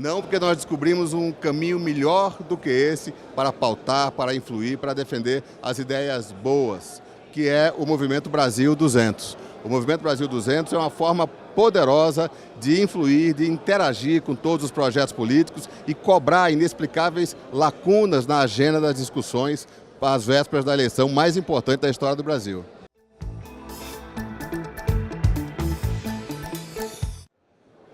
Não, porque nós descobrimos um caminho melhor do que esse para pautar, para influir, para defender as ideias boas, que é o Movimento Brasil 200. O Movimento Brasil 200 é uma forma poderosa de influir, de interagir com todos os projetos políticos e cobrar inexplicáveis lacunas na agenda das discussões às vésperas da eleição mais importante da história do Brasil.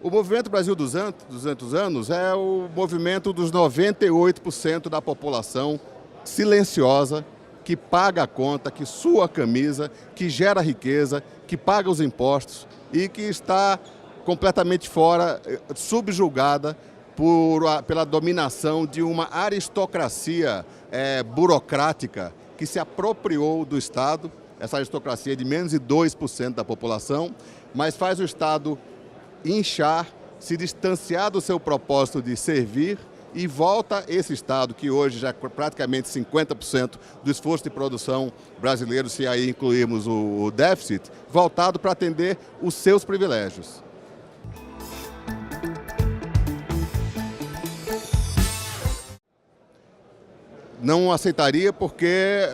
O Movimento Brasil 200 anos é o movimento dos 98% da população silenciosa, que paga a conta, que sua a camisa, que gera riqueza, que paga os impostos e que está completamente fora, subjugada pela dominação de uma aristocracia burocrática que se apropriou do Estado, essa aristocracia de menos de 2% da população, mas faz o Estado inchar, se distanciar do seu propósito de servir e volta esse Estado, que hoje já é praticamente 50% do esforço de produção brasileiro, se aí incluirmos o déficit, voltado para atender os seus privilégios. Não aceitaria porque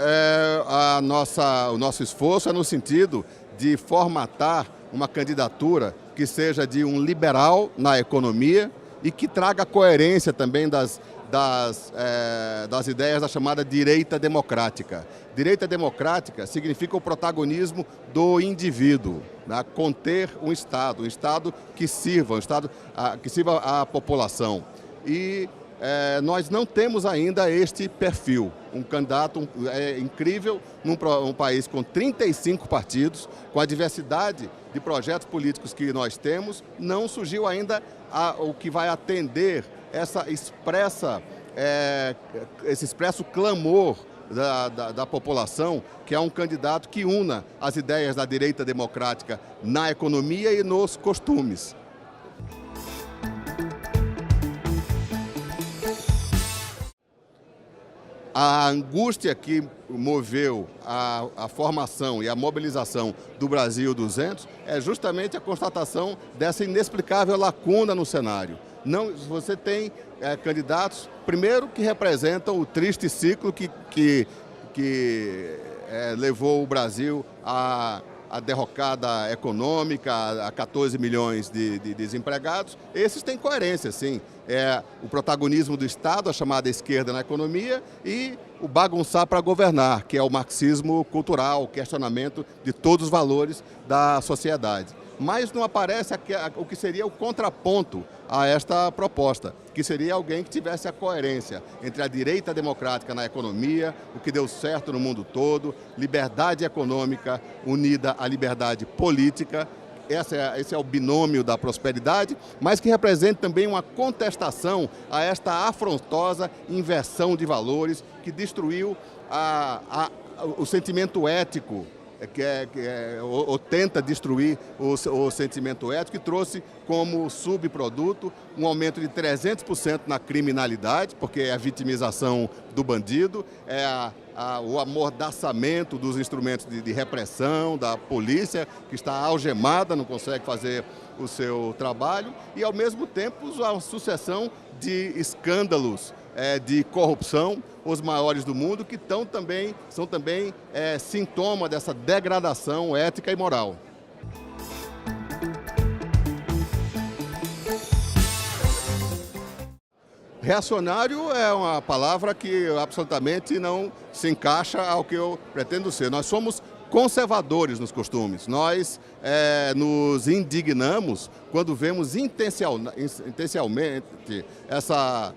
o nosso esforço é no sentido de formatar uma candidatura que seja de um liberal na economia e que traga coerência também das ideias da chamada direita democrática. Direita democrática significa o protagonismo do indivíduo, né? Conter um Estado que sirva, um Estado que sirva à população. E nós não temos ainda este perfil. Um candidato incrível num país com 35 partidos, com a diversidade de projetos políticos que nós temos, não surgiu ainda o que vai atender esse expresso clamor da população, que é um candidato que una as ideias da direita democrática na economia e nos costumes. A angústia que moveu a formação e a mobilização do Brasil 200 é justamente a constatação dessa inexplicável lacuna no cenário. Você tem candidatos, primeiro, que representam o triste ciclo que levou o Brasil à derrocada econômica, a 14 milhões de desempregados. Esses têm coerência, sim. O protagonismo do Estado, a chamada esquerda na economia, e o bagunçar para governar, que é o marxismo cultural, o questionamento de todos os valores da sociedade. Mas não aparece o que seria o contraponto a esta proposta, que seria alguém que tivesse a coerência entre a direita democrática na economia, o que deu certo no mundo todo, liberdade econômica unida à liberdade política. Esse é o binômio da prosperidade, mas que representa também uma contestação a esta afrontosa inversão de valores que destruiu o sentimento ético, ou tenta destruir o sentimento ético, e trouxe como subproduto um aumento de 300% na criminalidade, porque é a vitimização do bandido, o amordaçamento dos instrumentos de repressão, da polícia, que está algemada, não consegue fazer o seu trabalho, e ao mesmo tempo uma sucessão de escândalos de corrupção, os maiores do mundo, que são também sintoma dessa degradação ética e moral. Reacionário é uma palavra que absolutamente não se encaixa ao que eu pretendo ser. Nós somos conservadores nos costumes. Nós nos indignamos quando vemos intencionalmente essa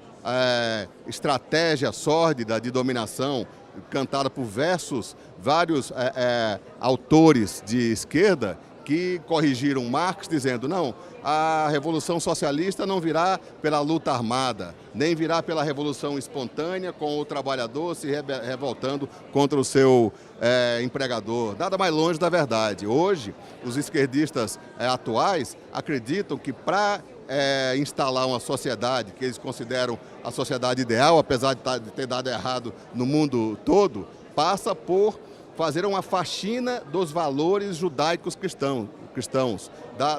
estratégia sórdida de dominação cantada por vários autores de esquerda que corrigiram Marx dizendo: não, a revolução socialista não virá pela luta armada, nem virá pela revolução espontânea com o trabalhador se revoltando contra o seu empregador. Nada mais longe da verdade. Hoje, os esquerdistas atuais acreditam que para instalar uma sociedade que eles consideram a sociedade ideal, apesar de ter dado errado no mundo todo, passa por fazer uma faxina dos valores judaicos cristãos. judaico-cristãos,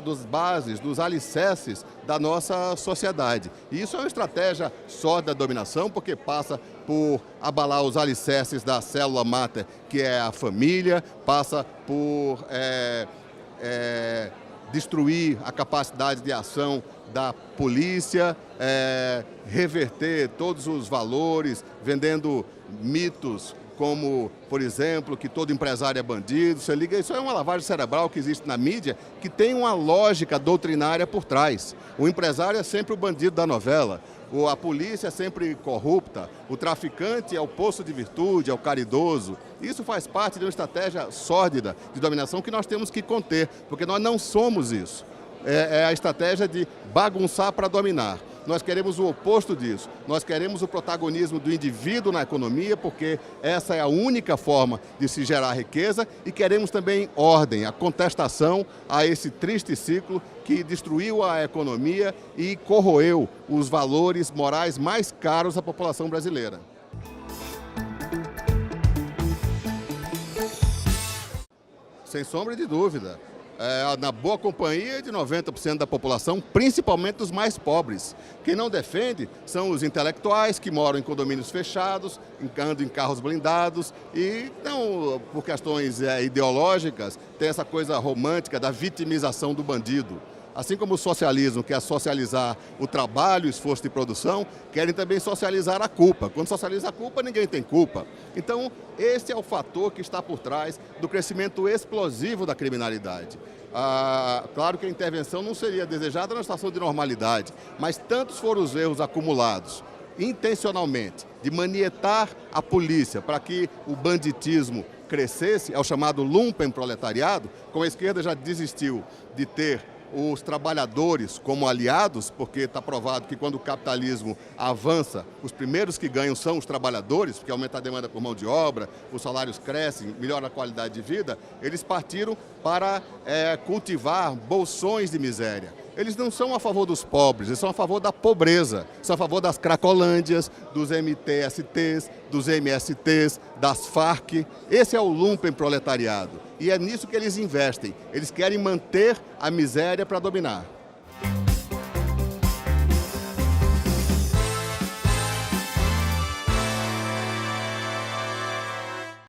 dos bases, dos alicerces da nossa sociedade. E isso é uma estratégia sórdida da dominação, porque passa por abalar os alicerces da célula máter, que é a família, passa por destruir a capacidade de ação da polícia, reverter todos os valores, vendendo mitos como, por exemplo, que todo empresário é bandido. Você liga, isso é uma lavagem cerebral que existe na mídia, que tem uma lógica doutrinária por trás. O empresário é sempre o bandido da novela, a polícia é sempre corrupta, o traficante é o poço de virtude, é o caridoso. Isso faz parte de uma estratégia sórdida de dominação que nós temos que conter, porque nós não somos isso. É a estratégia de bagunçar para dominar. Nós queremos o oposto disso. Nós queremos o protagonismo do indivíduo na economia, porque essa é a única forma de se gerar riqueza, e queremos também ordem, a contestação a esse triste ciclo que destruiu a economia e corroeu os valores morais mais caros da população brasileira. Sem sombra de dúvida. Na boa companhia de 90% da população, principalmente os mais pobres. Quem não defende são os intelectuais que moram em condomínios fechados, andam em carros blindados e, não por questões ideológicas, tem essa coisa romântica da vitimização do bandido. Assim como o socialismo quer socializar o trabalho e o esforço de produção, querem também socializar a culpa. Quando socializa a culpa, ninguém tem culpa. Então, esse é o fator que está por trás do crescimento explosivo da criminalidade. Claro que a intervenção não seria desejada na situação de normalidade, mas tantos foram os erros acumulados, intencionalmente, de manietar a polícia para que o banditismo crescesse, é o chamado lumpenproletariado, como a esquerda já desistiu de ter os trabalhadores como aliados, porque está provado que quando o capitalismo avança, os primeiros que ganham são os trabalhadores, porque aumenta a demanda por mão de obra, os salários crescem, melhora a qualidade de vida. Eles partiram para cultivar bolsões de miséria. Eles não são a favor dos pobres, eles são a favor da pobreza, são a favor das cracolândias, dos MTSTs, dos MSTs, das Farc. Esse é o lumpenproletariado. E é nisso que eles investem. Eles querem manter a miséria para dominar.